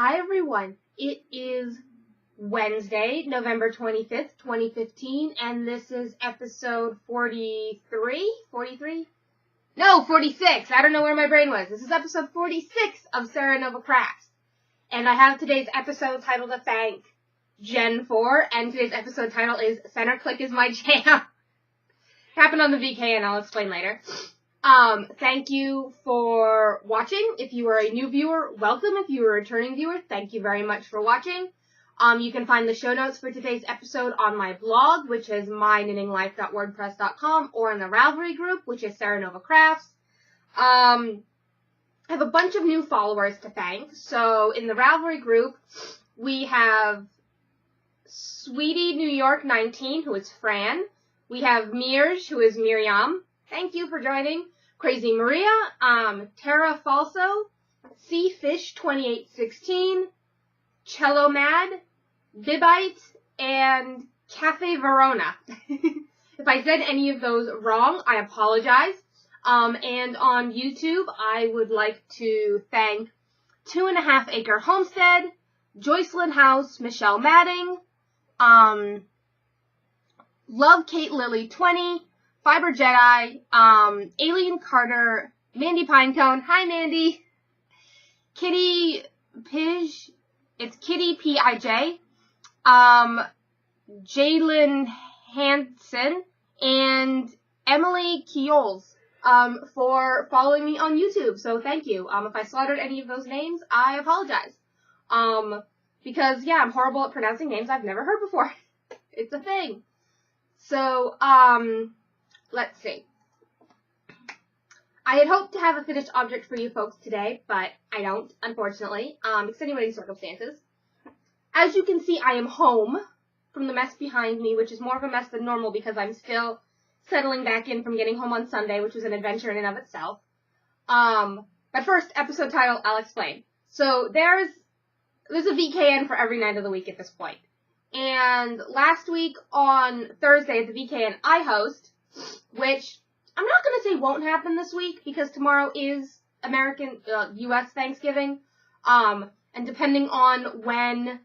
Hi everyone, it is Wednesday, November 25th, 2015, and this is episode 43? 43? No, 46! I don't know where my brain was. This is episode 46 of Serenova Crafts. And I have today's episode title to thank Jen for, and today's episode title is Center Click is My Jam. Happened on the VK and I'll explain later. Thank you for watching. If you are a new viewer, welcome. If you are a returning viewer, thank you very much for watching. You can find the show notes for today's episode on my blog, which is myknittinglife.wordpress.com, or in the Ravelry group, which is Serenova Crafts. I have a bunch of new followers to thank. So in the Ravelry group, we have Sweetie New York 19, who is Fran. We have Mirj, who is Miriam. Thank you for joining. Crazy Maria, Tara Falso, Sea Fish 2816, Cello Mad, Bibite, and Cafe Verona. If I said any of those wrong, I apologize. And on YouTube, I would like to thank 2.5 Acre Homestead, Joycelyn House, Michelle Madding, Love Kate Lily 20, Fiber Jedi, Alien Carter, Mandy Pinecone, hi Mandy, Kitty Pij, it's Kitty P-I-J, Jalen Hansen, and Emily Keols, for following me on YouTube, so thank you. If I slaughtered any of those names, I apologize. Because, yeah, I'm horrible at pronouncing names I've never heard before. It's a thing. So, let's see. I had hoped to have a finished object for you folks today, but I don't, unfortunately, extenuating circumstances. As you can see, I am home from the mess behind me, which is more of a mess than normal because I'm still settling back in from getting home on Sunday, which was an adventure in and of itself. But first, episode title, I'll explain. So there's a VKN for every night of the week at this point. And last week on Thursday at the VKN I host, which I'm not going to say won't happen this week because tomorrow is U.S. Thanksgiving. And depending on when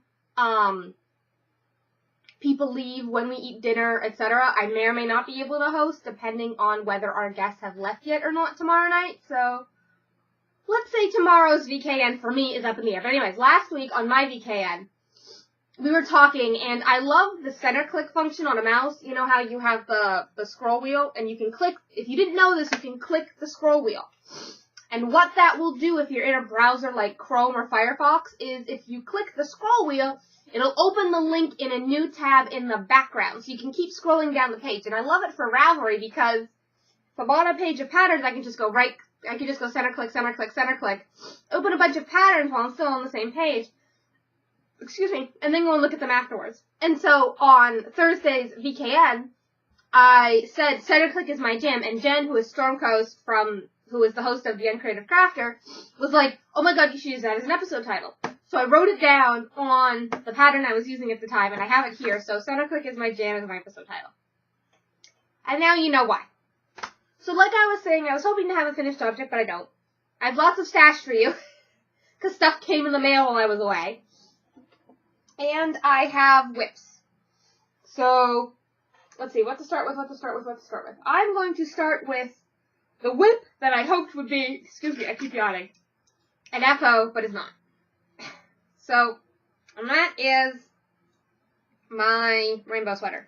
people leave, when we eat dinner, etc., I may or may not be able to host depending on whether our guests have left yet or not tomorrow night. So let's say tomorrow's VKN for me is up in the air. But anyways, last week on my VKN, we were talking, and I love the center click function on a mouse. You know how you have the scroll wheel, and you can click, if you didn't know this, you can click the scroll wheel. And what that will do if you're in a browser like Chrome or Firefox is if you click the scroll wheel, it'll open the link in a new tab in the background, so you can keep scrolling down the page. And I love it for Ravelry because if I'm on a page of patterns, I can just go center click, center click, center click, open a bunch of patterns while I'm still on the same page. Excuse me, and then go and look at them afterwards. And so on Thursday's VKN, I said center click is my jam, and Jen, who is Stormcoast who is the host of The Uncreative Crafter, was like, oh my god, you should use that as an episode title. So I wrote it down on the pattern I was using at the time, and I have it here, so center click is my jam as my episode title. And now you know why. So like I was saying, I was hoping to have a finished object, but I don't. I have lots of stash for you, because stuff came in the mail while I was away. And I have whips. So, let's see, what to start with. I'm going to start with the whip that I hoped would be, excuse me, I keep yawning, an echo, but it's not. So, and that is my rainbow sweater.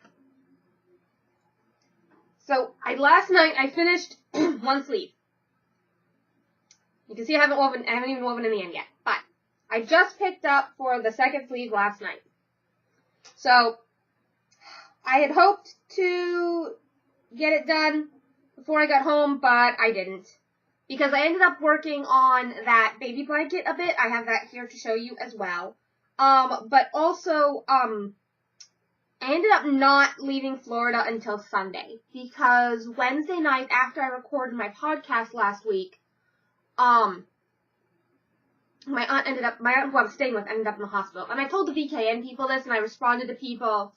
So, last night I finished one sleeve. You can see I haven't even woven in the end yet, but I just picked up for the second sleeve last night. So, I had hoped to get it done before I got home, but I didn't. Because I ended up working on that baby blanket a bit. I have that here to show you as well. But also, I ended up not leaving Florida until Sunday. Because Wednesday night, after I recorded my podcast last week, my aunt who I was staying with ended up in the hospital. And I told the VKN people this, and I responded to people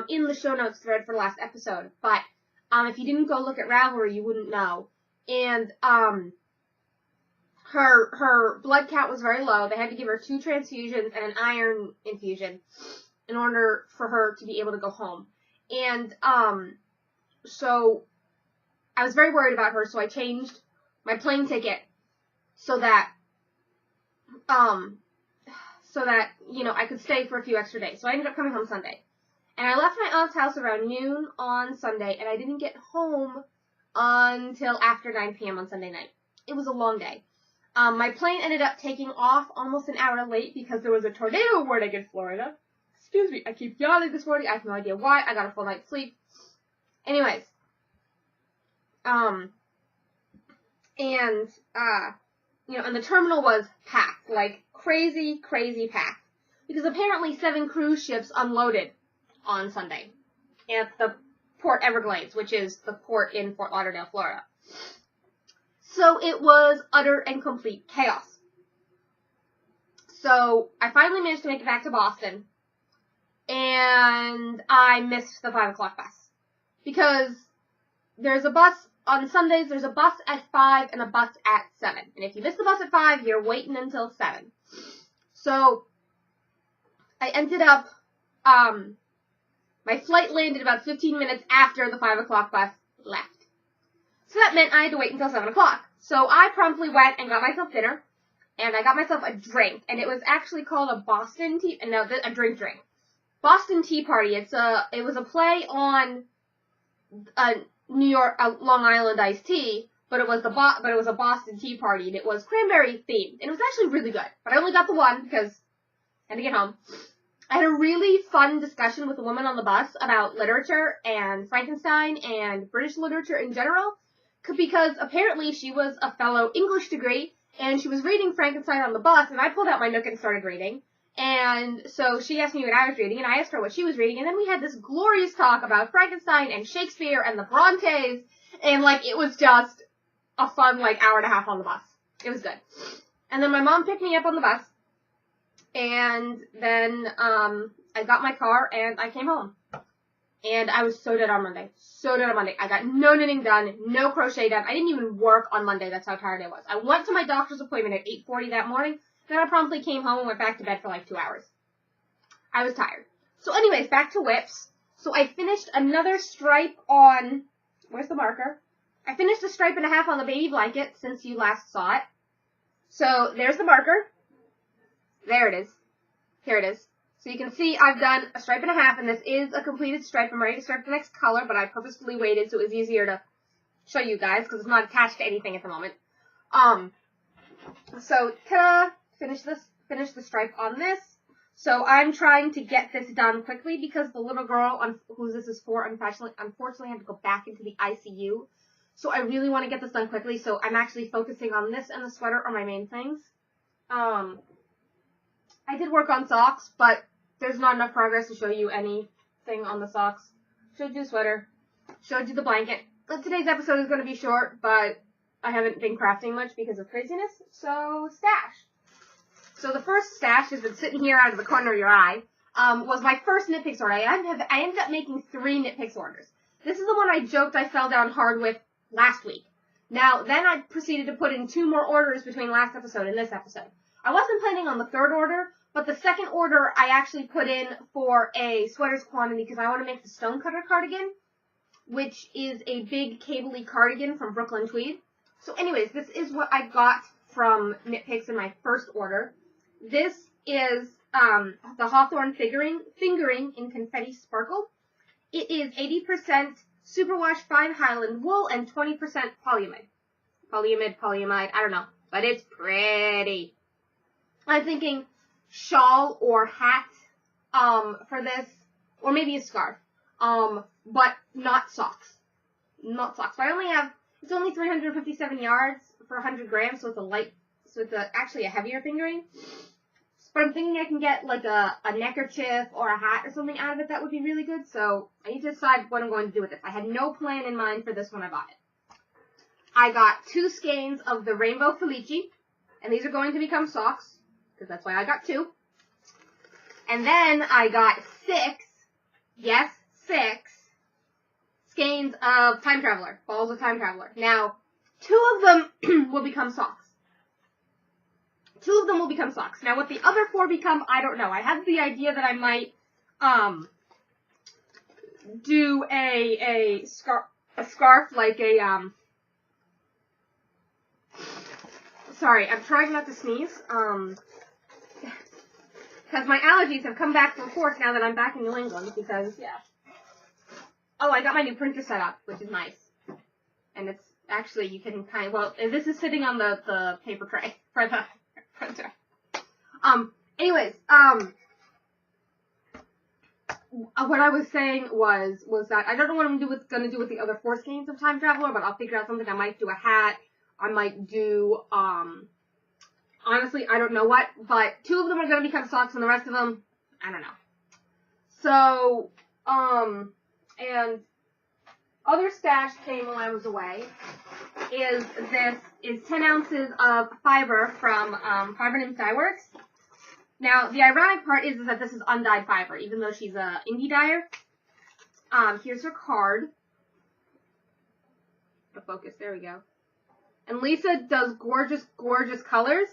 in the show notes thread for the last episode. But if you didn't go look at Ravelry, you wouldn't know. And her blood count was very low. They had to give her 2 transfusions and an iron infusion in order for her to be able to go home. And, so I was very worried about her, so I changed my plane ticket so that, you know, I could stay for a few extra days. So I ended up coming home Sunday. And I left my aunt's house around noon on Sunday, and I didn't get home until after 9 p.m. on Sunday night. It was a long day. My plane ended up taking off almost an hour late because there was a tornado warning in Florida. Excuse me, I keep yawning this morning. I have no idea why. I got a full night's sleep. Anyways. You know, and the terminal was packed. Like, crazy, crazy packed. Because apparently 7 cruise ships unloaded on Sunday at the Port Everglades, which is the port in Fort Lauderdale, Florida. So it was utter and complete chaos. So I finally managed to make it back to Boston, and I missed the 5 o'clock bus. Because there's a bus, on Sundays, there's a bus at 5 and a bus at 7. And if you miss the bus at 5, you're waiting until 7. So I ended up, my flight landed about 15 minutes after the 5 o'clock bus left. So that meant I had to wait until 7 o'clock. So I promptly went and got myself dinner, and I got myself a drink, and it was actually called a Boston Tea, no, a drink. Boston Tea Party. It was a play on New York, Long Island iced tea, but it was a Boston Tea Party, and it was cranberry themed, and it was actually really good. But I only got the one because I had to get home. I had a really fun discussion with a woman on the bus about literature and Frankenstein and British literature in general, because apparently she was a fellow English degree, and she was reading Frankenstein on the bus, and I pulled out my Nook and started reading. And so she asked me what I was reading, and I asked her what she was reading, and then we had this glorious talk about Frankenstein and Shakespeare and the Brontes, and, like, it was just a fun, like, hour and a half on the bus. It was good. And then my mom picked me up on the bus, and then, I got my car, and I came home. And I was so dead on Monday. So dead on Monday. I got no knitting done, no crochet done. I didn't even work on Monday. That's how tired I was. I went to my doctor's appointment at 8:40 that morning. Then I promptly came home and went back to bed for like 2 hours. I was tired. So anyways, back to whips. So I finished another stripe on, where's the marker? I finished a stripe and a half on the baby blanket since you last saw it. So there's the marker. There it is. Here it is. So you can see I've done a stripe and a half, and this is a completed stripe. I'm ready to start the next color, but I purposefully waited so it was easier to show you guys because it's not attached to anything at the moment. So ta-da! Finish the stripe on this. So I'm trying to get this done quickly because the little girl who this is for, unfortunately had to go back into the ICU. So I really want to get this done quickly. So I'm actually focusing on this and the sweater are my main things. I did work on socks, but there's not enough progress to show you anything on the socks. Showed you the sweater. Showed you the blanket. Today's episode is going to be short, but I haven't been crafting much because of craziness. So stash. So the first stash has been sitting here out of the corner of your eye, was my first knit picks order. I ended up making 3 knit picks orders. This is the one I joked I fell down hard with last week. Now, then I proceeded to put in 2 more orders between last episode and this episode. I wasn't planning on the 3rd order, but the 2nd order I actually put in for a sweaters quantity because I want to make the Stonecutter cardigan, which is a big cable-y cardigan from Brooklyn Tweed. So anyways, this is what I got from Knit Picks in my first order. This is the Hawthorne fingering in Confetti Sparkle. It is 80% superwash fine Highland wool and 20% polyamide. Polyamide, I don't know. But it's pretty. I'm thinking shawl or hat for this, or maybe a scarf, but not socks. Not socks. So it's only 357 yards for 100 grams, so it's actually a heavier fingering. But I'm thinking I can get like a neckerchief or a hat or something out of it that would be really good, so I need to decide what I'm going to do with this. I had no plan in mind for this when I bought it. I got 2 skeins of the Rainbow Felici, and these are going to become socks, because that's why I got 2. And then I got 6 skeins of Time Traveler, balls of Time Traveler. Now, 2 of them will become socks. 2 of them will become socks. Now, what the other 4 become, I don't know. I had the idea that I might do a scarf like a sorry, I'm trying not to sneeze. Because my allergies have come back full force now that I'm back in New England. Because yeah. Oh, I got my new printer set up, which is nice. And it's actually, you can kind of, well, this is sitting on the paper tray for the printer. Anyways, what I was saying was that I don't know what I'm gonna do with the other 4 skeins of Time Traveler, but I'll figure out something. I might do a hat. I might do, honestly, I don't know what, but 2 of them are gonna become socks, and the rest of them, I don't know. So, and other stash came while I was away is 10 ounces of fiber from Fiber Nymph Dye Works. Now, the ironic part is that this is undyed fiber, even though she's a indie dyer. Here's her card. The focus, there we go. And Lisa does gorgeous, gorgeous colors.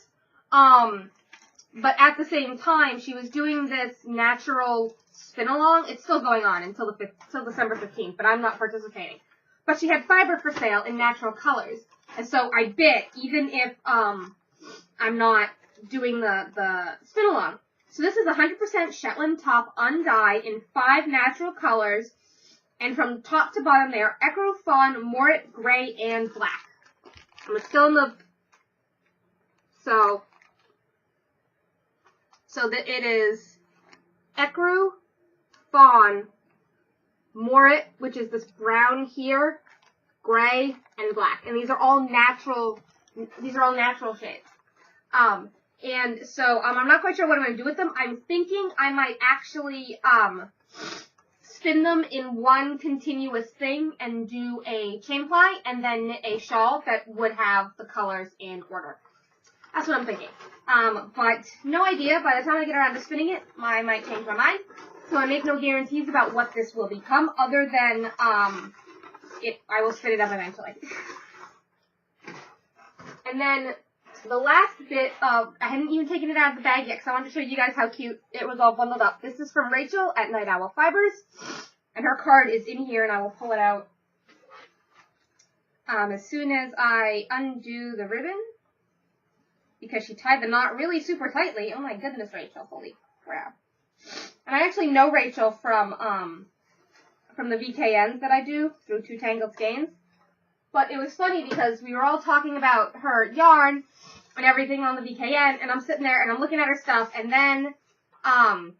But at the same time, she was doing this natural spin-along. It's still going on until December 15th, but I'm not participating. But she had fiber for sale in natural colors. And so I bid, even if I'm not doing the spin-along. So this is 100% Shetland top undyed in 5 natural colors. And from top to bottom they are Ecru, Fawn, Morit, Gray, and Black. I'm still in the... So that it is Ecru, Fawn, Morit, which is this brown here, Gray, and Black. And these are all natural shades. And so, I'm not quite sure what I'm going to do with them. I'm thinking I might actually, spin them in one continuous thing and do a chain ply and then knit a shawl that would have the colors in order. That's what I'm thinking. But no idea. By the time I get around to spinning it, I might change my mind. So I make no guarantees about what this will become other than, I will spin it up eventually. And then the last bit of, I hadn't even taken it out of the bag yet because I wanted to show you guys how cute it was all bundled up. This is from Rachel at Night Owl Fibers, and her card is in here, and I will pull it out as soon as I undo the ribbon, because she tied the knot really super tightly. Oh my goodness, Rachel, holy crap. And I actually know Rachel from the VKNs that I do through Two Tangled Skeins. But it was funny because we were all talking about her yarn and everything on the VKN, and I'm sitting there and I'm looking at her stuff, and then I'm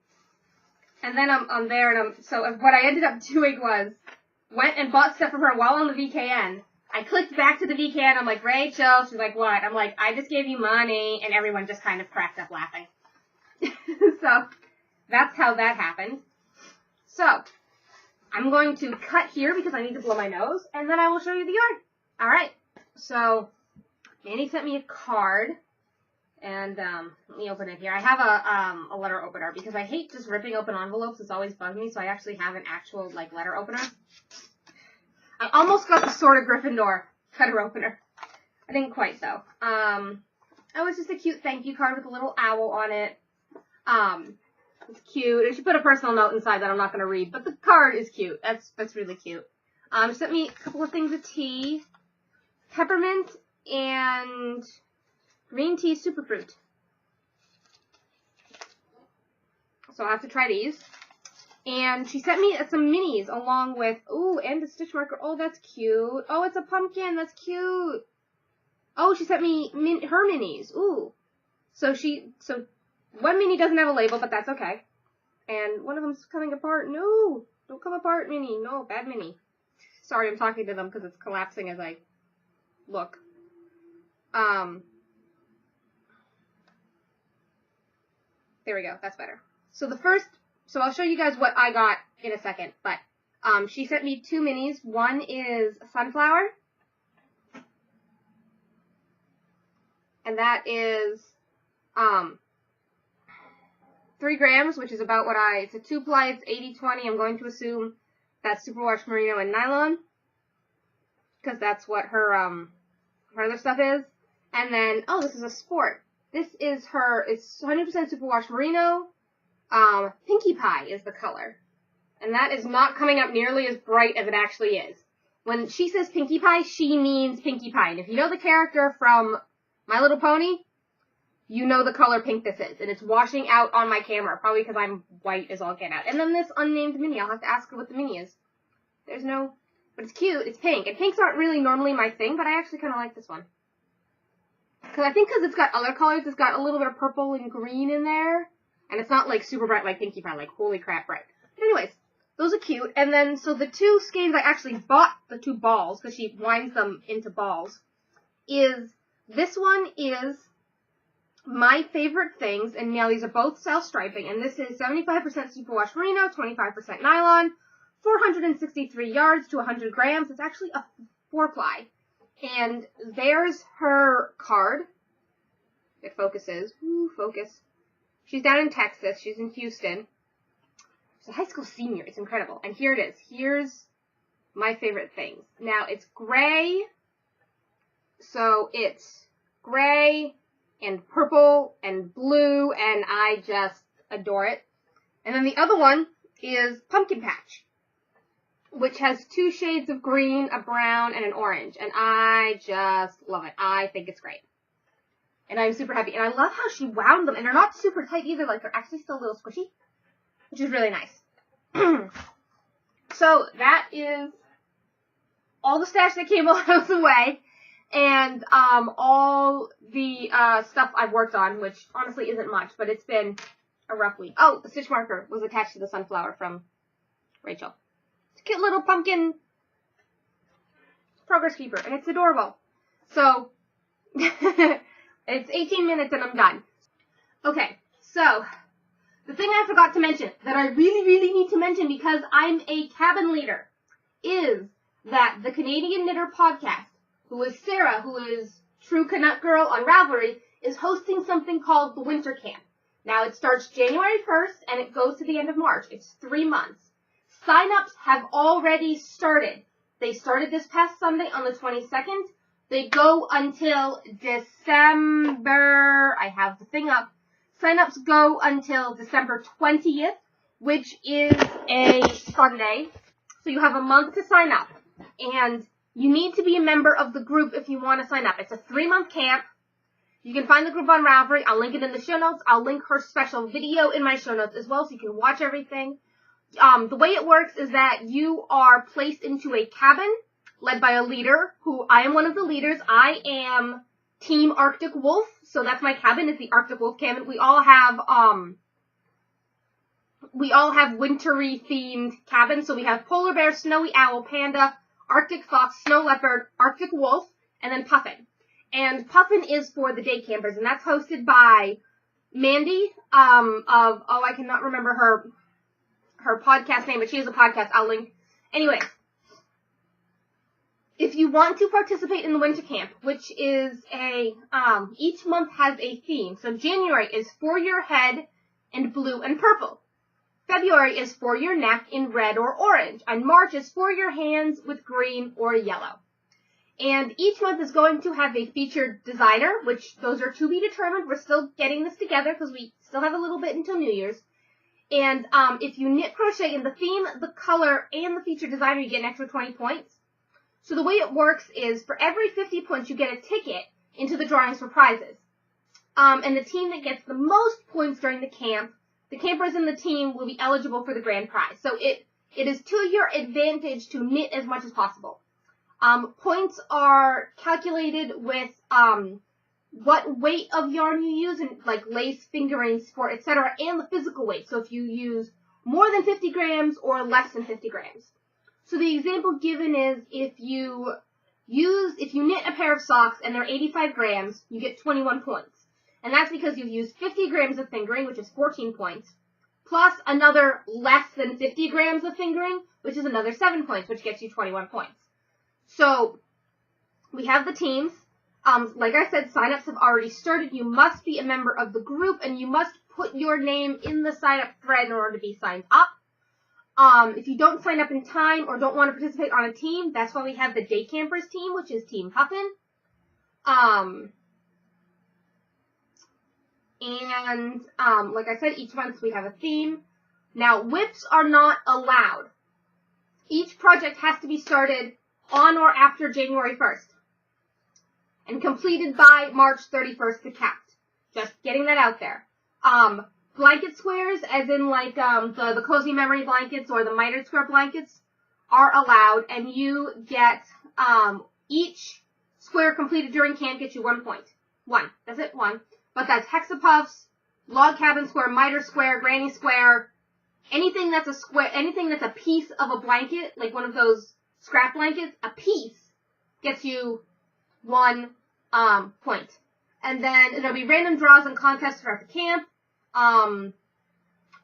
there, and so what I ended up doing was went and bought stuff from her while on the VKN. I clicked back to the VKN. I'm like, Rachel. She's like, what? I'm like, I just gave you money, and everyone just kind of cracked up laughing. So that's how that happened. So I'm going to cut here because I need to blow my nose, and then I will show you the yarn. All right. So Mandy sent me a card, and let me open it here. I have a letter opener because I hate just ripping open envelopes. It's always bugged me, so I actually have an actual letter opener. I almost got the Sword of Gryffindor letter opener. I didn't quite though. Oh, it's just a cute thank you card with a little owl on it. It's cute. And she put a personal note inside that I'm not going to read, but the card is cute. That's really cute. She sent me a couple of things of tea, peppermint and green tea superfruit. So I'll have to try these. And she sent me some minis along with, ooh, and a stitch marker. Oh, that's cute. Oh, it's a pumpkin. That's cute. Oh, she sent me her minis. Ooh. So one mini doesn't have a label, but that's okay. And one of them's coming apart. No, don't come apart, mini. No, bad mini. Sorry, I'm talking to them because it's collapsing as I look. There we go. That's better. So I'll show you guys what I got in a second. But she sent me 2 minis. One is sunflower. And that is 3 grams, which is about what it's a 2-ply, it's 80/20. I'm going to assume that's superwash merino and nylon, because that's what her other stuff is. And then, oh, this is a sport. This is her, it's 100% superwash merino. Pinkie Pie is the color. And that is not coming up nearly as bright as it actually is. When she says Pinkie Pie, she means Pinkie Pie. And if you know the character from My Little Pony, you know the color pink this is. And it's washing out on my camera, probably because I'm white as all get out. And then this unnamed mini, I'll have to ask her what the mini is. There's no, but it's cute, it's pink. And pinks aren't really normally my thing, but I actually kind of like this one. Because I think because it's got other colors, it's got a little bit of purple and green in there. And it's not like super bright like Pinkie Pie, like holy crap bright. But anyways, those are cute. And then, so the two skeins I actually bought, the two balls, because she winds them into balls, is, this one is My Favorite Things, and now these are both self-striping, and this is 75% superwash merino, 25% nylon, 463 yards to 100 grams. It's actually a 4-ply. And there's her card. It focuses. Ooh, focus. She's down in Texas. She's in Houston. She's a high school senior. It's incredible. And here it is. Here's My Favorite Things. Now, it's gray. So, it's gray and purple and blue, and I just adore it. And then the other one is Pumpkin Patch, which has 2 shades of green, a brown, and an orange. And I just love it. I think it's great. And I'm super happy. And I love how she wound them. And they're not super tight either. Like, they're actually still a little squishy, which is really nice. So, that is all the stash that came while I was away. And all the stuff I've worked on, which honestly isn't much, but it's been a rough week. Oh, the stitch marker was attached to the sunflower from Rachel. It's a cute little pumpkin progress keeper, and it's adorable. So, it's 18 minutes and I'm done. Okay, so, the thing I forgot to mention, that I really, really need to mention because I'm a cabin leader, is that the Canadian Knitter Podcast, who is Sarah, who is True Canuck Girl on Ravelry, is hosting something called the Winter Camp. Now, it starts January 1st, and it goes to the end of March. It's 3 months. Sign-ups have already started. They started this past Sunday on the 22nd. They go until December, I have the thing up. Sign-ups go until December 20th, which is a Sunday. So you have a month to sign up. And you need to be a member of the group if you want to sign up. It's a 3-month camp. You can find the group on Ravelry. I'll link it in the show notes. I'll link her special video in my show notes as well so you can watch everything. The way it works is that you are placed into a cabin led by a leader, who I am one of the leaders. I am Team Arctic Wolf, so that's my cabin, is the Arctic Wolf cabin. We all have wintry themed cabins, so we have polar bear, snowy owl, panda, Arctic fox, snow leopard, Arctic wolf, and then Puffin. And Puffin is for the day campers, and that's hosted by Mandy, I cannot remember her podcast name, but she has a podcast, I'll link. Anyways, if you want to participate in the winter camp, which is each month has a theme. So January is for your head in blue and purple. February is for your neck in red or orange. And March is for your hands with green or yellow. And each month is going to have a featured designer, which those are to be determined. We're still getting this together because we still have a little bit until New Year's. And if you knit crochet in the theme, the color, and the featured designer, you get an extra 20 points. So the way it works is for every 50 points, you get a ticket into the drawings for prizes. And the team that gets the most points during the camp, the campers in the team will be eligible for the grand prize. So it is to your advantage to knit as much as possible. Points are calculated with what weight of yarn you use, and like lace, fingering, sport, etc., and the physical weight. So if you use more than 50 grams or less than 50 grams. So the example given is if you knit a pair of socks and they're 85 grams, you get 21 points. And that's because you've used 50 grams of fingering, which is 14 points, plus another less than 50 grams of fingering, which is another 7 points, which gets you 21 points. So we have the teams. Like I said, sign-ups have already started. You must be a member of the group, and you must put your name in the sign-up thread in order to be signed up. If you don't sign up in time or don't want to participate on a team, that's why we have the Day Campers team, which is Team Puffin. And, like I said, each month we have a theme. Now, whips are not allowed. Each project has to be started on or after January 1st. And completed by March 31st to count. Just getting that out there. Blanket squares, as in like, the Cozy Memory blankets or the mitered square blankets, are allowed, and you get, each square completed during camp gets you 1 point. 1. That's it, 1. But that's hexapuffs, log cabin square, miter square, granny square, anything that's a square, anything that's a piece of a blanket, like one of those scrap blankets, a piece gets you 1, point. And then there'll be random draws and contests throughout the camp.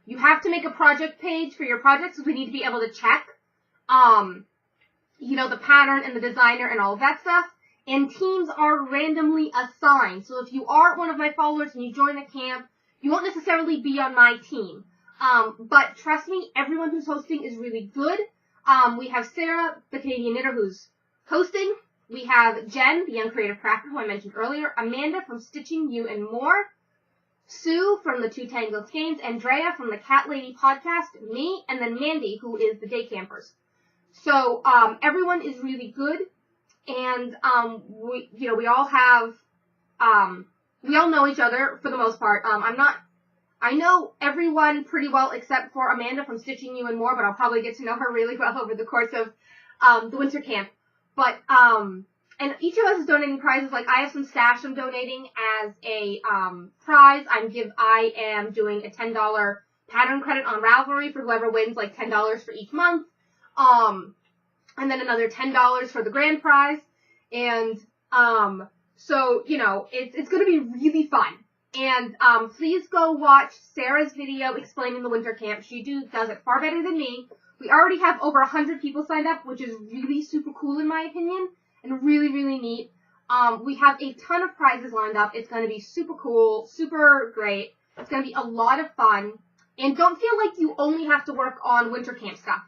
You have to make a project page for your projects, because we need to be able to check, you know, the pattern and the designer and all of that stuff. And teams are randomly assigned. So if you are one of my followers and you join the camp, you won't necessarily be on my team. But trust me, everyone who's hosting is really good. We have Sarah, the Canadian knitter, who's hosting. We have Jen, the young creative crafter, who I mentioned earlier. Amanda from Stitching You and More. Sue from the Two Tangled Skeins. Andrea from the Cat Lady podcast. Me. And then Mandy, who is the Day Campers. So, everyone is really good. And, we all have, we all know each other for the most part. I know everyone pretty well except for Amanda from Stitching You and More, but I'll probably get to know her really well over the course of, the winter camp. But, and each of us is donating prizes. Like, I have some stash I'm donating as a, prize. I am doing a $10 pattern credit on Ravelry for whoever wins, like $10 for each month. And then another $10 for the grand prize. And, so, you know, it's gonna be really fun. And, please go watch Sarah's video explaining the winter camp. She does it far better than me. We already have over 100 people signed up, which is really super cool in my opinion, and really, really neat. We have a ton of prizes lined up. It's gonna be super cool, super great. It's gonna be a lot of fun. And don't feel like you only have to work on winter camp stuff.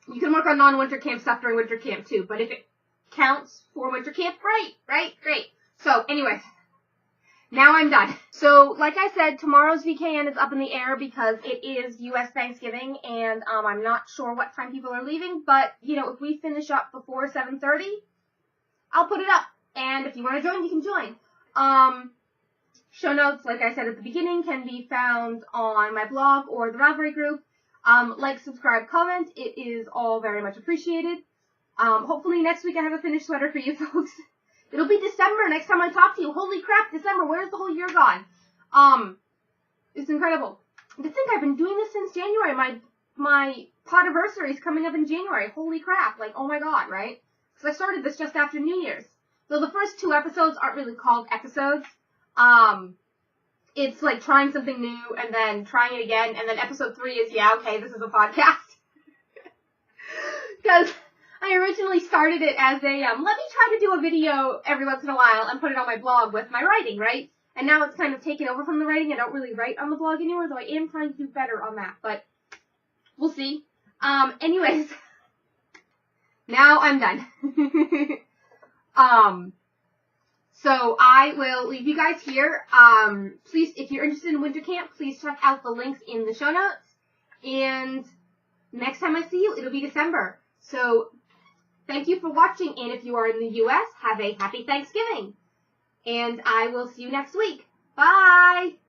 You can work on non-winter camp stuff during winter camp too, but if it counts for winter camp, great, right? Great. So, anyways, now I'm done. So, like I said, tomorrow's VKN is up in the air because it is U.S. Thanksgiving, and I'm not sure what time people are leaving, but, you know, if we finish up before 7:30, I'll put it up. And if you want to join, you can join. Show notes, like I said at the beginning, can be found on my blog or the Ravelry group. Like, subscribe, comment. It is all very much appreciated. Hopefully next week I have a finished sweater for you folks. It'll be December next time I talk to you. Holy crap, December. Where's the whole year gone? It's incredible. To think I've been doing this since January. My podiversary is coming up in January. Holy crap. Like, oh my god, right? Because I started this just after New Year's. So the first 2 episodes aren't really called episodes. It's like trying something new and then trying it again, and then episode 3 is, yeah, okay, this is a podcast. Because I originally started it as a, let me try to do a video every once in a while and put it on my blog with my writing, right? And now it's kind of taken over from the writing. I don't really write on the blog anymore, though I am trying to do better on that, but we'll see. Anyways, now I'm done. So I will leave you guys here. Please, if you're interested in winter camp, please check out the links in the show notes. And next time I see you, it'll be December. So thank you for watching. And if you are in the U.S., have a happy Thanksgiving. And I will see you next week. Bye!